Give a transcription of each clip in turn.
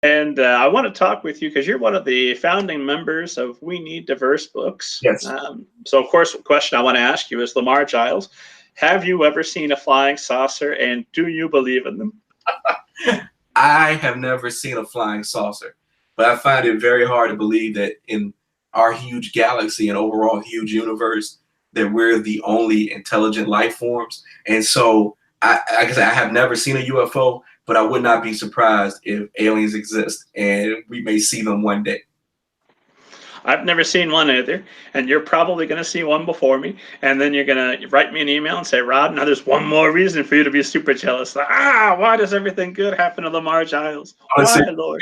And I want to talk with you because you're one of the founding members of We Need Diverse Books. Yes. So, of course, the question I want to ask you is, Lamar Giles, have you ever seen a flying saucer, and do you believe in them? I have never seen a flying saucer, but I find it very hard to believe that in our huge galaxy and overall huge universe that we're the only intelligent life forms. And so, like I said, I have never seen a UFO, but I would not be surprised if aliens exist and we may see them one day. I've never seen one either, and you're probably going to see one before me, and then you're going to write me an email and say, Rod, now there's one more reason for you to be super jealous. Like, why does everything good happen to Lamar Giles? Why, Lord?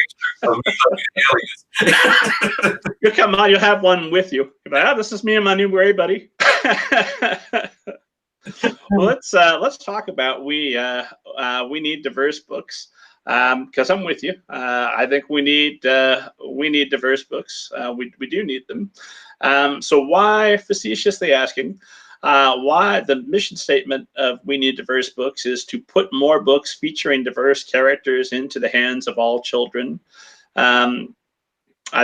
You'll come out, you'll have one with you. You'll be like, this is me and my new gray buddy. Well, let's talk about we need diverse books. Because I'm with you. I think we need diverse books. We do need them. So why, facetiously asking, why the mission statement of We Need Diverse Books is to put more books featuring diverse characters into the hands of all children. I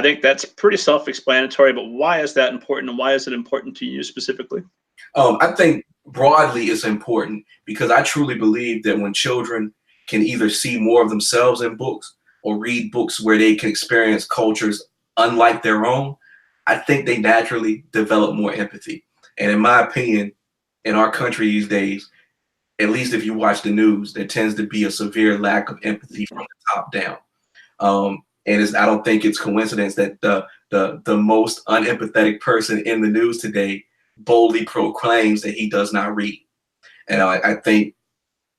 think that's pretty self-explanatory, but why is that important, and why is it important to you specifically? I think broadly it's important because I truly believe that when children can either see more of themselves in books or read books where they can experience cultures unlike their own, I think they naturally develop more empathy. And in my opinion, in our country these days, at least if you watch the news, there tends to be a severe lack of empathy from the top down. And I don't think it's coincidence that the most unempathetic person in the news today boldly proclaims that he does not read. And I think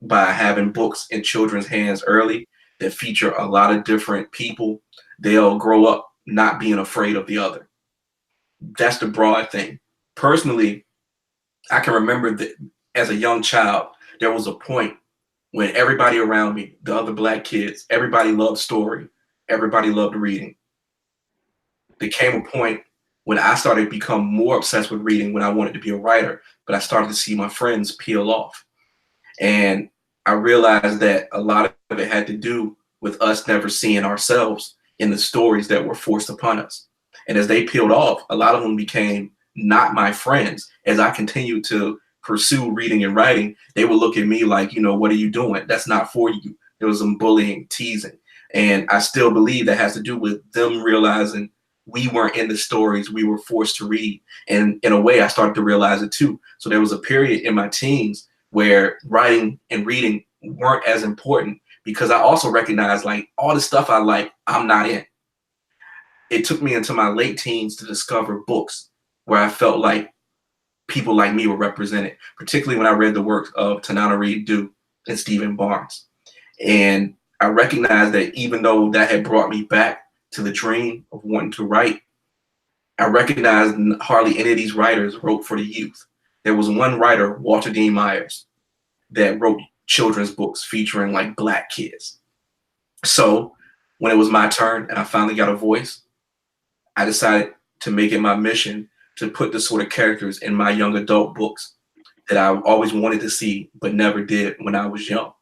by having books in children's hands early that feature a lot of different people, they'll grow up not being afraid of the other. That's the broad thing. Personally, I can remember that as a young child, there was a point when everybody around me, the other Black kids, everybody loved story, everybody loved reading. There came a point when I started to become more obsessed with reading when I wanted to be a writer, but I started to see my friends peel off. And I realized that a lot of it had to do with us never seeing ourselves in the stories that were forced upon us. And as they peeled off, a lot of them became not my friends. As I continued to pursue reading and writing, they would look at me like, what are you doing? That's not for you. There was some bullying, teasing. And I still believe that has to do with them realizing we weren't in the stories we were forced to read. And in a way, I started to realize it too. So there was a period in my teens where writing and reading weren't as important because I also recognized like all the stuff I like, I'm not in. It took me into my late teens to discover books where I felt like people like me were represented, particularly when I read the works of Tanana Reed-Dew and Stephen Barnes. And I recognized that even though that had brought me back to the dream of wanting to write, I recognized hardly any of these writers wrote for the youth. There was one writer, Walter Dean Myers, that wrote children's books featuring like Black kids. So when it was my turn and I finally got a voice, I decided to make it my mission to put the sort of characters in my young adult books that I always wanted to see but never did when I was young.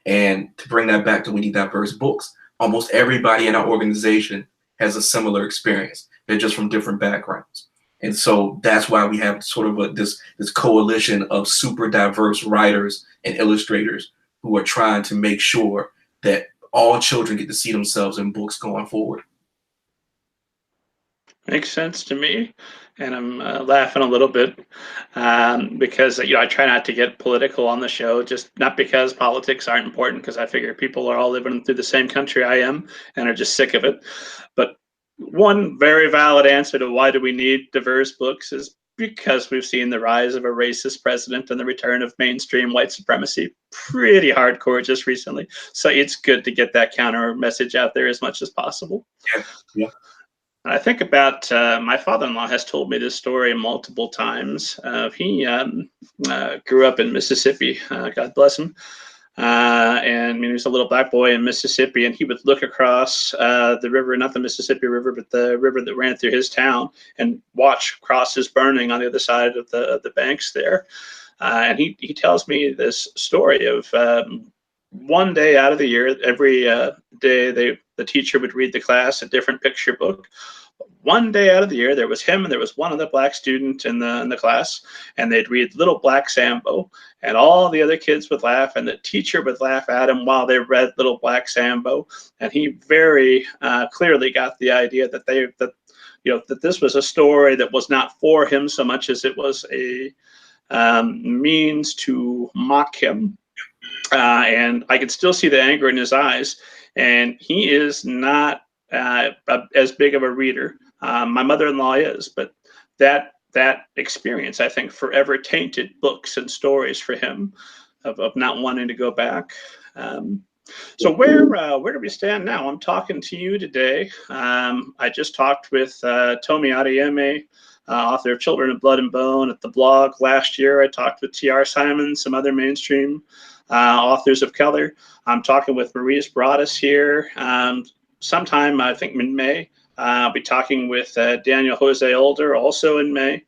And to bring that back to We Need Diverse Books, almost everybody in our organization has a similar experience. They're just from different backgrounds. And so that's why we have sort of this coalition of super diverse writers and illustrators who are trying to make sure that all children get to see themselves in books going forward. Makes sense to me, and I'm laughing a little bit because I try not to get political on the show, just not because politics aren't important, because I figure people are all living through the same country I am and are just sick of it. But one very valid answer to why do we need diverse books is because we've seen the rise of a racist president and the return of mainstream white supremacy pretty hardcore just recently. So it's good to get that counter message out there as much as possible. Yeah. I think about my father-in-law has told me this story multiple times. He grew up in Mississippi, God bless him. And he was a little black boy in Mississippi, and he would look across the river, not the Mississippi River, but the river that ran through his town, and watch crosses burning on the other side of the banks there. And he tells me this story of one day out of the year, every day the teacher would read the class a different picture book. One day out of the year, there was him and there was one other black student in the class, and they'd read Little Black Sambo, and all the other kids would laugh, and the teacher would laugh at him while they read Little Black Sambo, and he very clearly got the idea that that this was a story that was not for him so much as it was a means to mock him, and I could still see the anger in his eyes, and he is not as big of a reader. My mother-in-law is, but that experience, I think, forever tainted books and stories for him of not wanting to go back. So where do we stand now? I'm talking to you today. I just talked with Tomi Adeyemi, author of Children of Blood and Bone, at the blog last year. I talked with T.R. Simon, some other mainstream authors of color. I'm talking with Maurice Broaddus here. Sometime, I think in May, I'll be talking with Daniel Jose Older, also in May.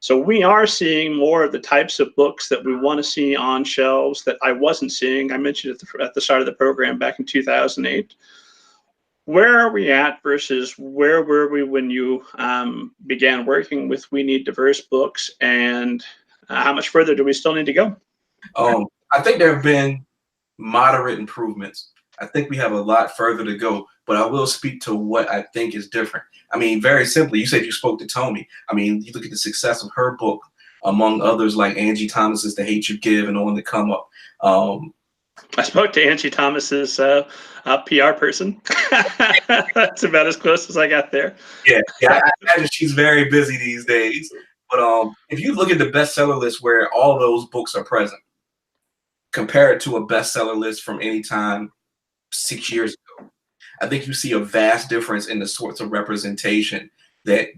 So we are seeing more of the types of books that we want to see on shelves that I wasn't seeing. I mentioned at the start of the program back in 2008. Where are we at versus where were we when you began working with We Need Diverse Books, and how much further do we still need to go? I think there have been moderate improvements. I think we have a lot further to go, but I will speak to what I think is different. I mean, very simply, you said you spoke to Tomi. I mean, you look at the success of her book, among others like Angie Thomas's The Hate You Give and On the Come Up. I spoke to Angie Thomas's PR person. That's about as close as I got there. Yeah, I imagine she's very busy these days. But if you look at the bestseller list where all those books are present, compare it to a bestseller list from any time 6 years ago, I think you see a vast difference in the sorts of representation that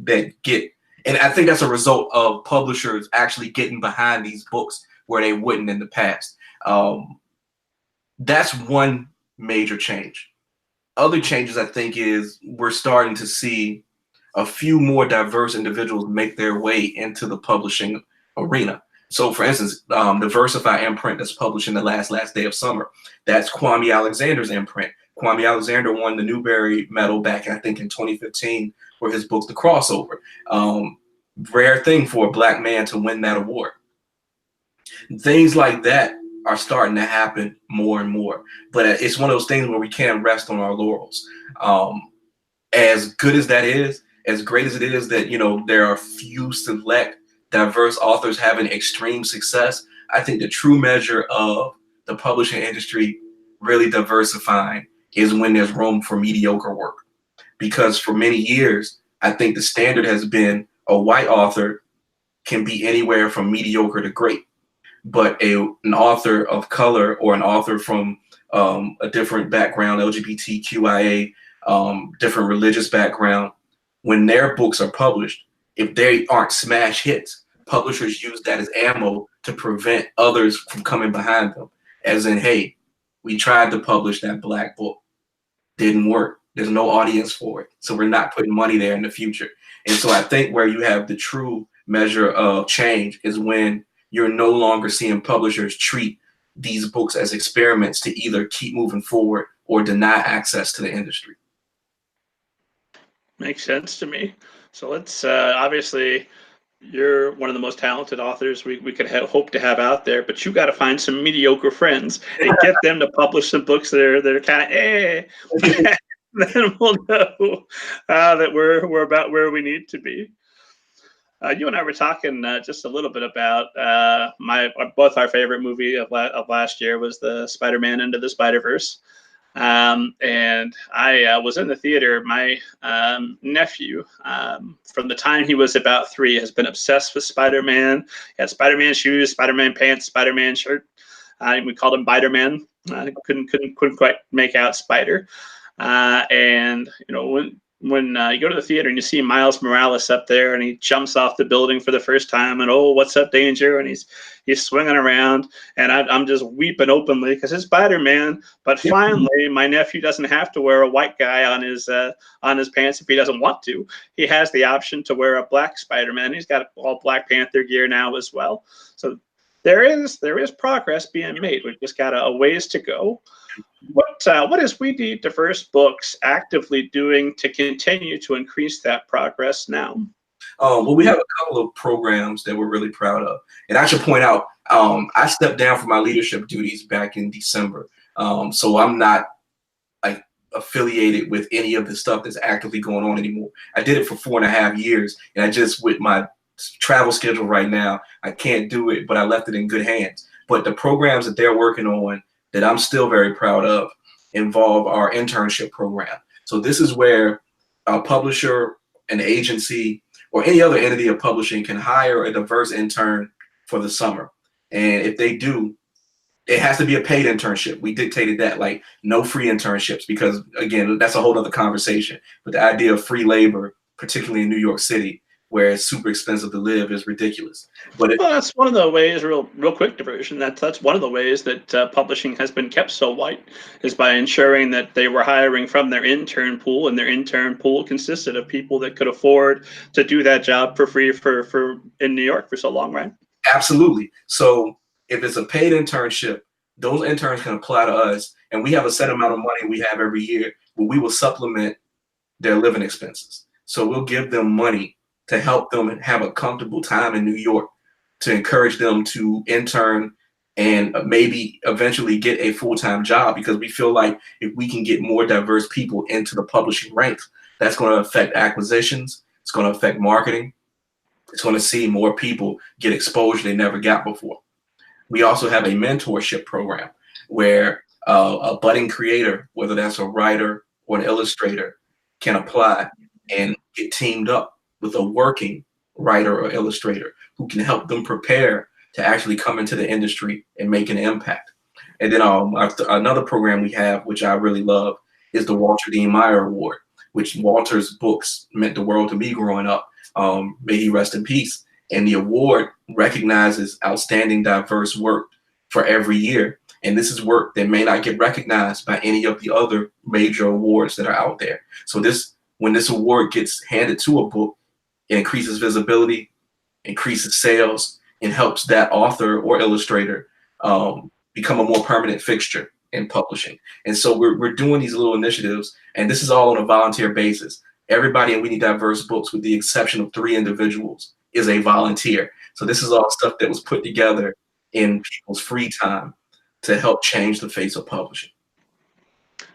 get, and I think that's a result of publishers actually getting behind these books where they wouldn't in the past. That's one major change. Other changes, I think, is we're starting to see a few more diverse individuals make their way into the publishing arena. So, for instance, the Versify imprint that's published in The Last Day of Summer, that's Kwame Alexander's imprint. Kwame Alexander won the Newbery Medal back, I think, in 2015 for his book, The Crossover. Rare thing for a Black man to win that award. Things like that are starting to happen more and more. But it's one of those things where we can't rest on our laurels. As good as that is, as great as it is that, you know, there are few select diverse authors having extreme success, I think the true measure of the publishing industry really diversifying is when there's room for mediocre work. Because for many years, I think the standard has been a white author can be anywhere from mediocre to great. But an author of color or an author from a different background, LGBTQIA, different religious background, when their books are published, if they aren't smash hits, publishers use that as ammo to prevent others from coming behind them. As in, hey, we tried to publish that Black book, didn't work. There's no audience for it, so we're not putting money there in the future. And so I think where you have the true measure of change is when you're no longer seeing publishers treat these books as experiments to either keep moving forward or deny access to the industry. Makes sense to me. So let's obviously, you're one of the most talented authors we could hope to have out there, but you got to find some mediocre friends and get them to publish some books that are kind of then we'll know that we're about where we need to be. You and I were talking just a little bit about both our favorite movie of last year was the Spider-Man Into the Spider-Verse. And I was in the theater. My nephew, from the time he was about 3, has been obsessed with Spider-Man. He had Spider-Man shoes, Spider-Man pants, Spider-Man shirt. We called him Bider-Man. Couldn't quite make out Spider. And you know, when you go to the theater and you see Miles Morales up there and he jumps off the building for the first time and, oh, what's up, danger? And he's swinging around and I'm just weeping openly because it's Spider-Man. But finally, my nephew doesn't have to wear a white guy on his pants if he doesn't want to. He has the option to wear a black Spider-Man. He's got all Black Panther gear now as well. So there is progress being made. We've just got a ways to go. What is We Need Diverse Books actively doing to continue to increase that progress now? Well, we have a couple of programs that we're really proud of. And I should point out, I stepped down from my leadership duties back in December. So I'm not like affiliated with any of the stuff that's actively going on anymore. I did it for 4.5 years, and I just, with my travel schedule right now, I can't do it, but I left it in good hands. But the programs that they're working on that I'm still very proud of involve our internship program. So this is where a publisher, an agency, or any other entity of publishing can hire a diverse intern for the summer. And if they do, it has to be a paid internship. We dictated that, like no free internships, because again, that's a whole other conversation. But the idea of free labor, particularly in New York City, where it's super expensive to live, is ridiculous. But well, that's one of the ways, real quick diversion. That's one of the ways that publishing has been kept so white, is by ensuring that they were hiring from their intern pool, and their intern pool consisted of people that could afford to do that job for free for in New York for so long, right? Absolutely. So if it's a paid internship, those interns can apply to us, and we have a set amount of money we have every year where we will supplement their living expenses. So we'll give them money to help them have a comfortable time in New York, to encourage them to intern and maybe eventually get a full-time job, because we feel like if we can get more diverse people into the publishing ranks, that's going to affect acquisitions, it's going to affect marketing, it's going to see more people get exposure they never got before. We also have a mentorship program where a budding creator, whether that's a writer or an illustrator, can apply and get teamed up with a working writer or illustrator who can help them prepare to actually come into the industry and make an impact. And then another program we have, which I really love, is the Walter Dean Meyer Award, which Walter's books meant the world to me growing up. May he rest in peace. And the award recognizes outstanding diverse work for every year. And this is work that may not get recognized by any of the other major awards that are out there. So when this award gets handed to a book, it increases visibility, increases sales, and helps that author or illustrator become a more permanent fixture in publishing. And so we're doing these little initiatives, and this is all on a volunteer basis. Everybody in We Need Diverse Books, with the exception of 3 individuals, is a volunteer. So this is all stuff that was put together in people's free time to help change the face of publishing.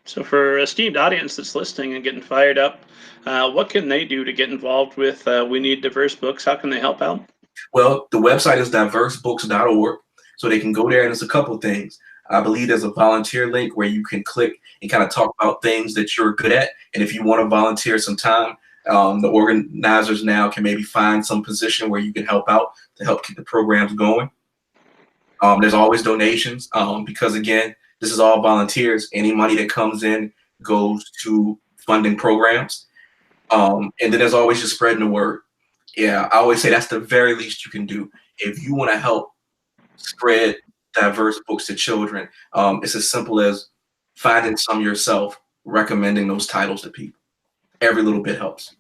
So for esteemed audience that's listening and getting fired up, what can they do to get involved with We Need Diverse Books? How can they help out? Well, the website is diversebooks.org. So they can go there, and there's a couple things. I believe there's a volunteer link where you can click and kind of talk about things that you're good at. And if you want to volunteer some time, the organizers now can maybe find some position where you can help out to help keep the programs going. There's always donations because, again, this is all volunteers. Any money that comes in goes to funding programs. And then there's always just spreading the word. Yeah, I always say that's the very least you can do. If you want to help spread diverse books to children, it's as simple as finding some yourself, recommending those titles to people. Every little bit helps.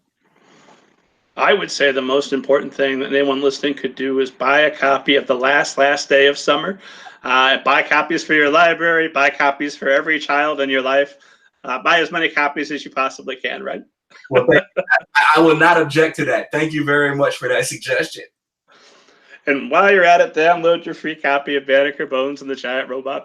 I would say the most important thing that anyone listening could do is buy a copy of The Last Day of Summer. Buy copies for your library, buy copies for every child in your life. Buy as many copies as you possibly can, right? Well, I will not object to that. Thank you very much for that suggestion. And while you're at it, download your free copy of Banneker Bones and the Giant Robot